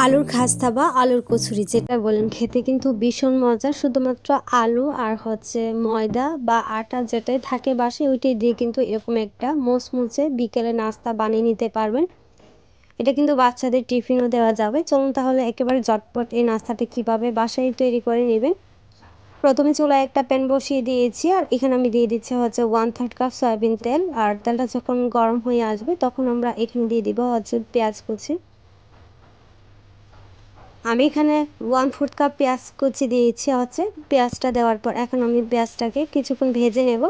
আলুর খাস্তা বা আলুর কচুরি যেটা বলেন খেতে কিন্তু ভীষণ মজা। শুধুমাত্র আলু আর ময়দা বা আটা যেটাই থাকে বাসায় ওইটাই দিয়ে কিন্তু এরকম একটা মুচমুচে বিকেলে নাস্তা বানিয়ে নিতে পারবেন। এটা কিন্তু বাচ্চাদের টিফিনও দেওয়া যাবে। চলুন তাহলে একেবারে ঝটপট এই নাস্তাটা কীভাবে বাসায় তৈরি করে নেবেন। প্রথমে চুলায় একটা প্যান বসিয়ে দিয়েছি আর এখানে আমি দিয়ে দিচ্ছি 1/3 কাপ সয়াবিন তেল। আর তেলটা যখন গরম হয়ে আসবে তখন আমরা এখানে দিয়ে দিব পেঁয়াজ কুচি। আমি এখানে 1/4 কাপ পেঁয়াজ কুচি দিয়েছি। পেঁয়াজটা দেওয়ার পর এখন আমি পেঁয়াজটাকে কিছুক্ষণ ভেজে নেব।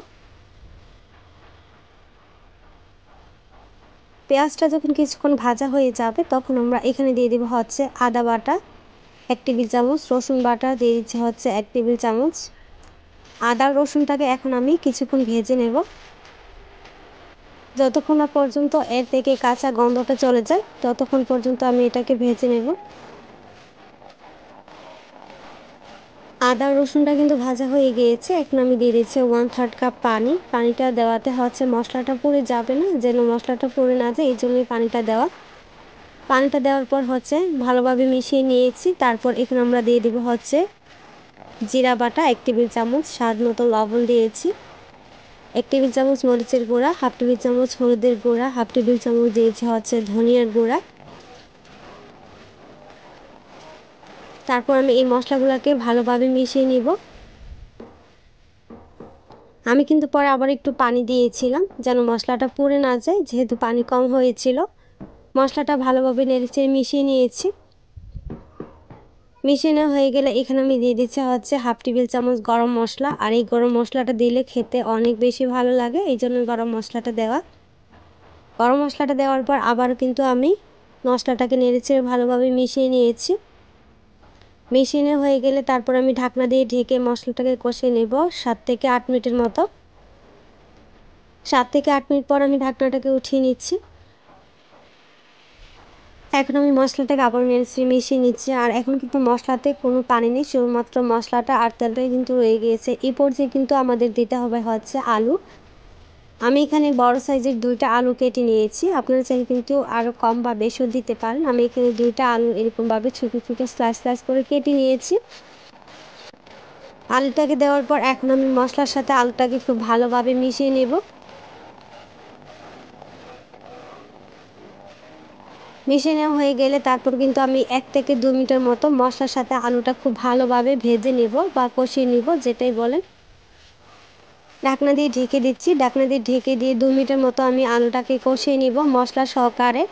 পেঁয়াজটা যখন কিছুক্ষণ ভাজা হয়ে যাবে তখন আমরা এখানে দিয়ে দেবো আদা বাটা 1 টেবিল চামচ, রসুন বাটা দিয়ে দিচ্ছি 1 টেবিল চামচ। আদা রসুনটাকে এখন আমি কিছুক্ষণ ভেজে নেব, যতক্ষণ না পর্যন্ত এর থেকে কাঁচা গন্ধটা চলে যায় ততক্ষণ পর্যন্ত আমি এটাকে ভেজে নেব। আদা রসুনটা কিন্তু ভাজা হয়ে গিয়েছে। এখন আমি দিয়ে দিচ্ছি 1/3 কাপ পানি। পানিটা দেওয়াতে মশলাটা পুড়ে যাবে না, যেন মশলাটা পুড়ে না যায় এই জন্যই পানিটা দেওয়া। পানিটা দেওয়ার পর ভালোভাবে মিশিয়ে নিয়েছি। তারপর এখানে আমরা দিয়ে দেবো জিরা বাটা 1 টেবিল চামচ, স্বাদ মতো লবণ দিয়েছি, 1 টেবিল চামচ মরিচের গুঁড়া, 1/2 টেবিল চামচ হলুদের গুঁড়া, 1/2 টেবিল চামচ দিয়েছি ধনিয়ার গুঁড়া। তারপর আমি এই মশলাগুলোকে ভালোভাবে মিশিয়ে নিব। আমি কিন্তু পরে আবার একটু পানি দিয়েছিলাম যেন মশলাটা পুড়ে না যায়, যেহেতু পানি কম হয়েছিল। মশলাটা ভালোভাবে নেড়েচেড়ে মিশিয়ে নিয়েছি। মিশিয়ে নেওয়া হয়ে গেলে এখানে আমি দিয়ে দিচ্ছি 1/2 টেবিল চামচ গরম মশলা। আর এই গরম মশলাটা দিলে খেতে অনেক বেশি ভালো লাগে, এই জন্য গরম মশলাটা দেওয়া। গরম মশলাটা দেওয়ার পর আবার কিন্তু আমি মশলাটাকে নেড়েচেড়ে ভালোভাবে মিশিয়ে নিয়েছি। মিশিয়ে নেওয়া হয়ে গেলে তারপর আমি ঢাকনা দিয়ে ঢেকে মশলাটাকে কষিয়ে নেব 7 থেকে 8 মিনিটের মতো। 7 থেকে 8 মিনিট পর আমি ঢাকনাটাকে উঠিয়ে নিচ্ছি। এখন আমি মশলাটাকে আবার নেড়েচেড়ে মিশিয়ে নিচ্ছি। আর এখন কিন্তু মশলাতে কোনো পানি নেই, শুধুমাত্র মশলাটা আর তেলটাই কিন্তু রয়ে গিয়েছে। এই পর্যায়ে কিন্তু আমাদের দিতে হবে আলু। আমি এখানে বড় সাইজের 2টা আলু কেটে নিয়েছি। আপনারা চাইলে কিন্তু আরও কম বা বেশিও দিতে পারেন। আমি এখানে 2টা আলু এরকমভাবে ছোটো ছোটো স্লাইস করে কেটে নিয়েছি। আলুটাকে দেওয়ার পর এখন আমি মশলার সাথে আলুটাকে খুব ভালোভাবে মিশিয়ে নেব। মিশিয়ে নেওয়া হয়ে গেলে তারপর কিন্তু আমি 1 থেকে 2 মিনিটের মতো মশলার সাথে আলুটা খুব ভালোভাবে ভেজে নেব বা কষিয়ে নেব, যেটাই বলেন। ঢাকনা দিয়ে ঢেকে দিচ্ছি। ঢাকনা দিয়ে ঢেকে দিয়ে 2 মিনিটের মতো আমি আলুটাকে কষিয়ে নিব মশলা সহকারে।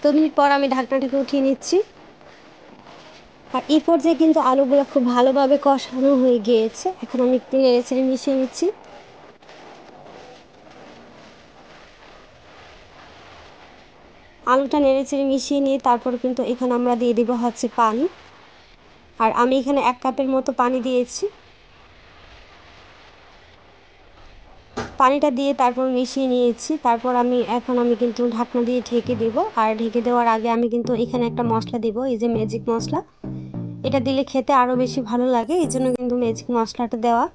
2 মিনিট পর আমি ঢাকনাটাকে উঠিয়ে নিচ্ছি। আর এই পর্যায়ে কিন্তু আলুগুলো খুব ভালোভাবে কষানো হয়ে গিয়েছে। এখন আমি একটু নেড়েচেড়ে মিশিয়ে নিচ্ছি। আলুটা নেড়েচেড়ে মিশিয়ে নিয়ে তারপর কিন্তু এখানে আমরা দিয়ে দেবো পানি। আর আমি এখানে 1 কাপের মতো পানি দিয়েছি। পানিটা দিয়ে তারপর মিশিয়ে নিয়েছি। তারপর এখন আমি কিন্তু ঢাকনা দিয়ে ঢেকে দেব। আর ঢেকে দেওয়ার আগে আমি কিন্তু এখানে একটা মশলা দেব, এই যে ম্যাজিক মশলা। এটা দিলে খেতে আরও বেশি ভালো লাগে, এই জন্য কিন্তু ম্যাজিক মশলাটা দেওয়া।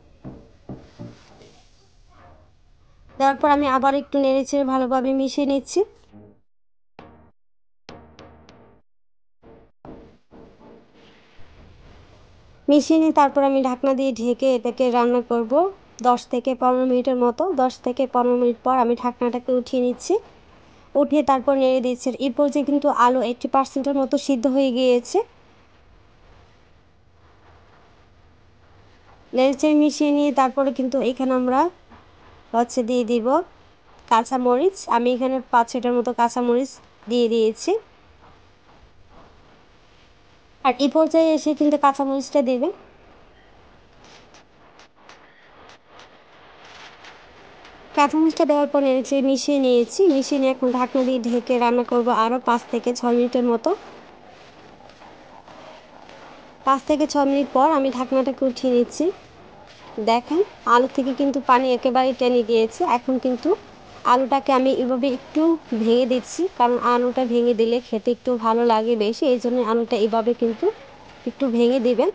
দেওয়ার পর আমি আবার একটু নেড়েচেড়ে ভালোভাবে মিশিয়ে নিচ্ছি। মিশিয়ে নিয়ে তারপর আমি ঢাকনা দিয়ে ঢেকে এটাকে রান্না করব 10 থেকে 15 মিনিটের মতো। 10 থেকে 15 মিনিট পর আমি ঢাকনাটাকে উঠিয়ে নিচ্ছি। উঠিয়ে তারপর নেড়ে দিচ্ছি। এই পর্যায়ে কিন্তু আলু 80% মতো সিদ্ধ হয়ে গিয়েছে। নেড়েচেড়ে মিশিয়ে নিয়ে তারপরে কিন্তু এখানে আমরা দিয়ে দিব কাঁচামরিচ। আমি এখানে 5-6টার মতো কাঁচামরিচ দিয়ে দিয়েছি। আর এই পর্যায়ে এসে কিন্তু কাঁচামরিচটা দেবে। কাঁচামরিচটা দেওয়ার পর নেড়েচেড়ে মিশিয়ে নিয়েছি। মিশিয়ে নিয়ে এখন ঢাকনা দিয়ে ঢেকে রান্না করব আরও 5 থেকে 6 মিনিটের মতো। 5 থেকে 6 মিনিট পর আমি ঢাকনাটাকে উঠিয়ে নিচ্ছি। দেখেন আলু থেকে কিন্তু পানি একেবারেই টেনে গিয়েছে। এখন কিন্তু আলুটাকে আমি এভাবে একটু ভেঙে দিচ্ছি, কারণ আলুটা ভেঙে দিলে খেতে একটু ভালো লাগে বেশি, এই জন্য আলুটা এভাবে কিন্তু একটু ভেঙে দিবেন।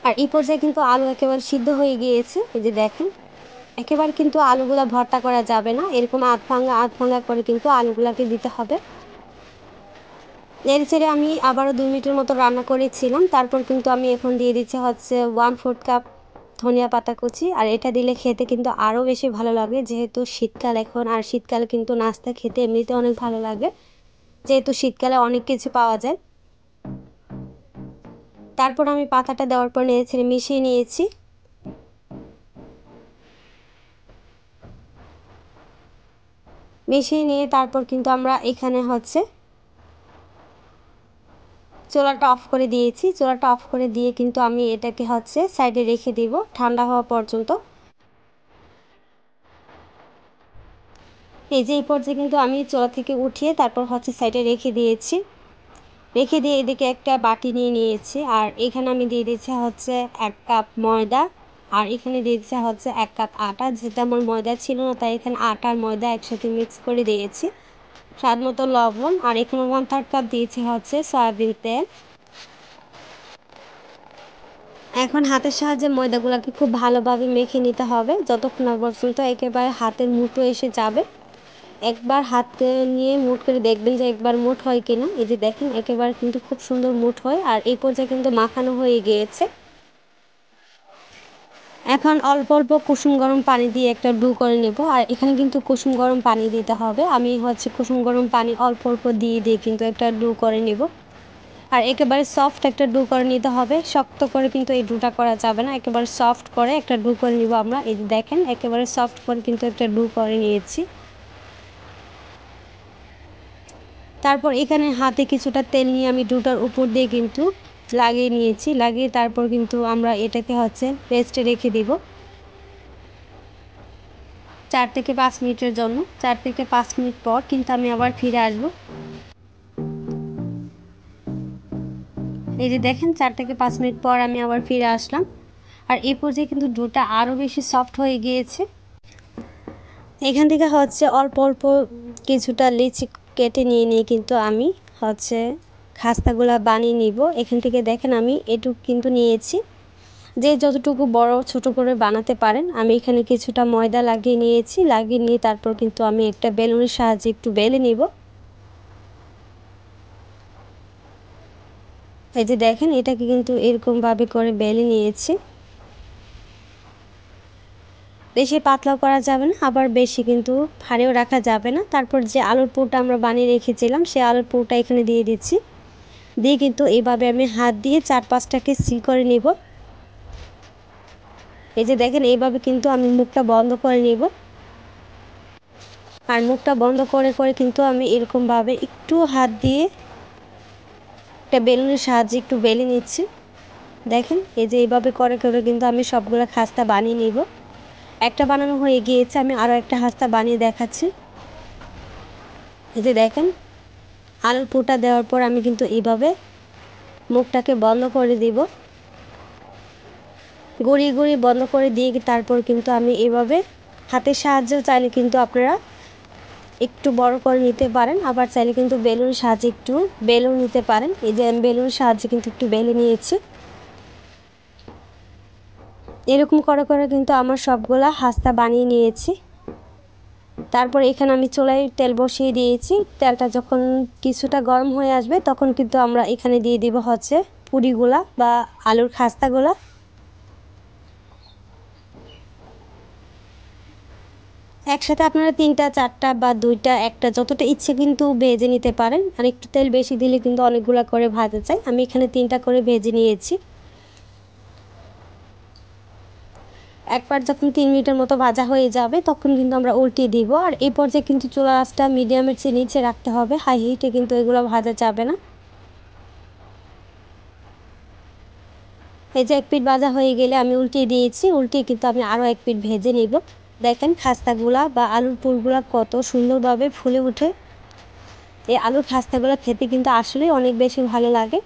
আর এই পর্যায়ে কিন্তু আলু একেবারে সিদ্ধ হয়ে গিয়েছে। এই যে দেখেন, একেবারে কিন্তু আলুগুলা ভর্তা করা যাবে না, এরকম আধ ভাঙা করে কিন্তু আলুগুলাকে দিতে হবে। নেড়েচেড়ে আমি আবারও 2 মিনিটের মতো রান্না করেছিলাম। তারপর কিন্তু আমি এখন দিয়ে দিচ্ছি হচ্ছে 1/4 কাপ ধনিয়া পাতা কুচি। আর এটা দিলে খেতে কিন্তু আরও বেশি ভালো লাগে, যেহেতু শীতকাল এখন, আর শীতকালে কিন্তু নাস্তা খেতে এমনিতে অনেক ভালো লাগে, যেহেতু শীতকালে অনেক কিছু পাওয়া যায়। তারপর আমি পাতাটা দেওয়ার পর নেড়েচেড়ে মিশিয়ে নিয়েছি। মিশিয়ে নিয়ে তারপর কিন্তু আমরা এখানে হচ্ছে চুলাটা অফ করে দিয়েছি। চুলাটা অফ করে দিয়ে কিন্তু আমি এটাকে হচ্ছে সাইডে রেখে দিব ঠান্ডা হওয়া পর্যন্ত। এই যে এই পর্যায়ে কিন্তু আমি চুলা থেকে উঠিয়ে তারপর হচ্ছে সাইডে রেখে দিয়েছি। রেখে দিয়ে এদিকে একটা বাটি নিয়ে নিয়েছি, আর এখানে আমি দিয়ে দিচ্ছি হচ্ছে 1 কাপ ময়দা, আর এখানে দিয়ে দিচ্ছি হচ্ছে 1 কাপ আটা। যেহেতু আমার ময়দা ছিল না, তাই এখানে আটা আর ময়দা একসাথে মিক্স করে দিয়েছি। স্বাদ মতো লবণ, আর এখানে 1/3 কাপ দিয়েছি হচ্ছে সয়াবিন তেল। এখন হাতের সাহায্যে ময়দাগুলোকে খুব ভালোভাবে মেখে নিতে হবে, যতক্ষণ না পর্যন্ত একেবারে হাতের মুঠো এসে যাবে। একবার হাতে নিয়ে মুঠ করে দেখবেন যে একবার মুঠ হয় কিনা। এই যে দেখেন একেবারে কিন্তু খুব সুন্দর মুঠ হয়, আর এই পর্যায়ে কিন্তু মাখানো হয়ে গিয়েছে। এখন অল্প অল্প কুসুম গরম পানি দিয়ে একটা ডো করে নেব, আর এখানে কিন্তু কুসুম গরম পানি দিতে হবে। আমি হচ্ছে কুসুম গরম পানি অল্প অল্প দিয়ে দিয়ে কিন্তু একটা ডো করে নেব। আর একেবারে সফট একটা ডো করে নিতে হবে, শক্ত করে কিন্তু এই ডোটা করা যাবে না, একেবারে সফট করে একটা ডো করে নিব আমরা। এই যে দেখেন একেবারে সফট করে কিন্তু একটা ডো করে নিয়েছি। তারপর এখানে হাতে কিছুটা তেল নিয়ে আমি ডোটার উপর দিয়ে কিন্তু লাগিয়ে নিয়েছি। লাগিয়ে তারপর কিন্তু আমরা এটাকে হচ্ছে রেস্টে রেখে দিব 4 থেকে 5 মিনিটের জন্য। 4 থেকে 5 মিনিট পর কিন্তু আমি আবার ফিরে আসবো। এই যে দেখেন 4 থেকে 5 মিনিট পর আমি আবার ফিরে আসলাম, আর এই পর্যায়ে কিন্তু ডোটা আরও বেশি সফট হয়ে গিয়েছে। এখান থেকে হচ্ছে অল্প অল্প কিছুটা লিচি কেটে নিয়ে নিয়ে কিন্তু আমি হচ্ছে খাস্তাগুলা বানিয়ে নিব। এখান থেকে দেখেন আমি এটুকু কিন্তু নিয়েছি, যে যতটুকু বড় ছোট করে বানাতে পারেন। আমি এখানে কিছুটা ময়দা লাগিয়ে নিয়েছি, লাগিয়ে নিয়ে তারপর কিন্তু আমি একটা বেলুনের সাহায্যে একটু বেলে নিব। এই যে দেখেন এটাকে কিন্তু এরকমভাবে করে বেলে নিয়েছি। বেশি পাতলাও করা যাবে না, আবার বেশি কিন্তু ভারীও রাখা যাবে না। তারপর যে আলুর পুরটা আমরা বানিয়ে রেখেছিলাম সেই আলুর পুরটা এখানে দিয়ে দিচ্ছি। দিয়ে কিন্তু এইভাবে আমি হাত দিয়ে 4-5টাকে সিল করে নিব। এই যে দেখেন এইভাবে কিন্তু আমি মুখটা বন্ধ করে নিব, আর মুখটা বন্ধ করে করে কিন্তু আমি এরকমভাবে একটু হাত দিয়ে একটা বেলুনের সাহায্যে একটু বেলে নিচ্ছি। দেখেন এই যে এইভাবে করে করে কিন্তু আমি সবগুলো খাস্তা বানিয়ে নিব। একটা বানানো হয়ে গিয়েছে, আমি আরও একটা খাস্তা বানিয়ে দেখাচ্ছি। এই যে দেখেন আলুর পুরটা দেওয়ার পর আমি কিন্তু এইভাবে মুখটাকে বন্ধ করে দিব, গড়িয়ে গড়িয়ে বন্ধ করে দিয়ে তারপর কিন্তু আমি এভাবে হাতের সাহায্যেও চাইলে কিন্তু আপনারা একটু বড় করে নিতে পারেন, আবার চাইলে কিন্তু বেলুনের সাহায্যে একটু বেলেও নিতে পারেন। এই যে আমি বেলুনের সাহায্যে কিন্তু একটু বেলে নিয়েছি। এরকম করে করে কিন্তু আমার সবগুলা খাস্তা বানিয়ে নিয়েছি। তারপর এখানে আমি চুলায় তেল বসিয়ে দিয়েছি। তেলটা যখন কিছুটা গরম হয়ে আসবে তখন কিন্তু আমরা এখানে দিয়ে দিব হচ্ছে পুরিগুলা বা আলুর খাস্তাগুলা। একসাথে আপনারা 3টা 4টা বা 2টা 1টা যতটা ইচ্ছে কিন্তু ভেজে নিতে পারেন, আর একটু তেল বেশি দিলে কিন্তু অনেকগুলা করে ভাজা যায়। আমি এখানে 3টা করে ভেজে নিয়েছি। একবার যখন 3 মিনিটের মতো ভাজা হয়ে যাবে তখন কিন্তু আমরা উল্টিয়ে দিব, আর এই পর্যায়ে কিন্তু চুলার আঁচটা মিডিয়ামের চেয়ে নিচে রাখতে হবে, হাই হিটে কিন্তু এগুলো ভাজা যাবে না। এই যে 1 পিঠ ভাজা হয়ে গেলে আমি উল্টিয়ে দিয়েছি, উল্টিয়ে কিন্তু আমি আরও 1 পিঠ ভেজে নিব। দেখেন খাস্তাগুলা বা আলুর পুরগুলা কত সুন্দরভাবে ফুলে ওঠে। এই আলুর খাস্তাগুলো খেতে কিন্তু আসলেই অনেক বেশি ভালো লাগে।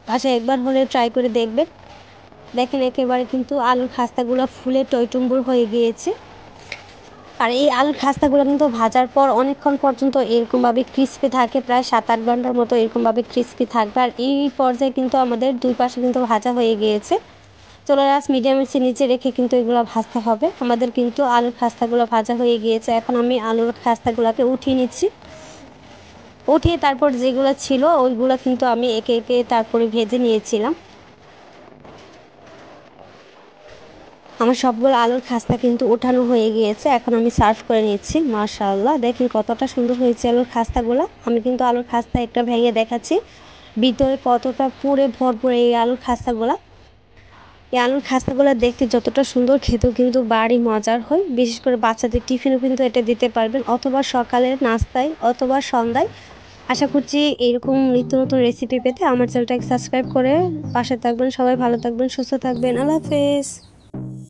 বাসায় একবার হলে ট্রাই করে দেখবেন। দেখেন একেবারে কিন্তু আলুর খাস্তাগুলো ফুলে টইটুম্বুর হয়ে গিয়েছে। আর এই আলুর খাস্তাগুলো কিন্তু ভাজার পর অনেকক্ষণ পর্যন্ত এরকমভাবে ক্রিস্পি থাকে, প্রায় 7-8 ঘন্টার মতো এরকমভাবে ক্রিস্পি থাকবে। আর এই পর্যায়ে কিন্তু আমাদের 2 পাশে কিন্তু ভাজা হয়ে গিয়েছে। চুলার আঁচ মিডিয়ামের চেয়ে নিচে রেখে কিন্তু এগুলো ভাজতে হবে। আমাদের কিন্তু আলুর খাস্তাগুলো ভাজা হয়ে গিয়েছে। এখন আমি আলুর খাস্তাগুলোকে উঠিয়ে নিচ্ছি। উঠিয়ে তারপর যেগুলো ছিল ওইগুলো কিন্তু আমি একে একে তারপরে ভেজে নিয়েছিলাম। আমার সবগুলো আলুর খাস্তা কিন্তু ওঠানো হয়ে গিয়েছে, এখন আমি সার্ভ করে নিচ্ছি। মাশাআল্লাহ, দেখেন কতটা সুন্দর হয়েছে আলুর খাস্তাগুলো। আমি কিন্তু আলুর খাস্তা একটা ভেঙে দেখাচ্ছি, ভিতরে কতটা পুরে ভরপুর এই আলুর খাস্তাগুলো। এই আলুর খাস্তাগুলো দেখতে যতটা সুন্দর, খেতেও কিন্তু বাড়ি মজার হয়। বিশেষ করে বাচ্চাদের টিফিনও কিন্তু এটা দিতে পারবেন, অথবা সকালের নাস্তায় অথবা সন্ধ্যায়। আশা করছি এরকম নিত্য নতুন রেসিপি পেতে আমার চ্যানেলটাকে সাবস্ক্রাইব করে পাশে থাকবেন। সবাই ভালো থাকবেন, সুস্থ থাকবেন। আল্লাহ হাফেজ।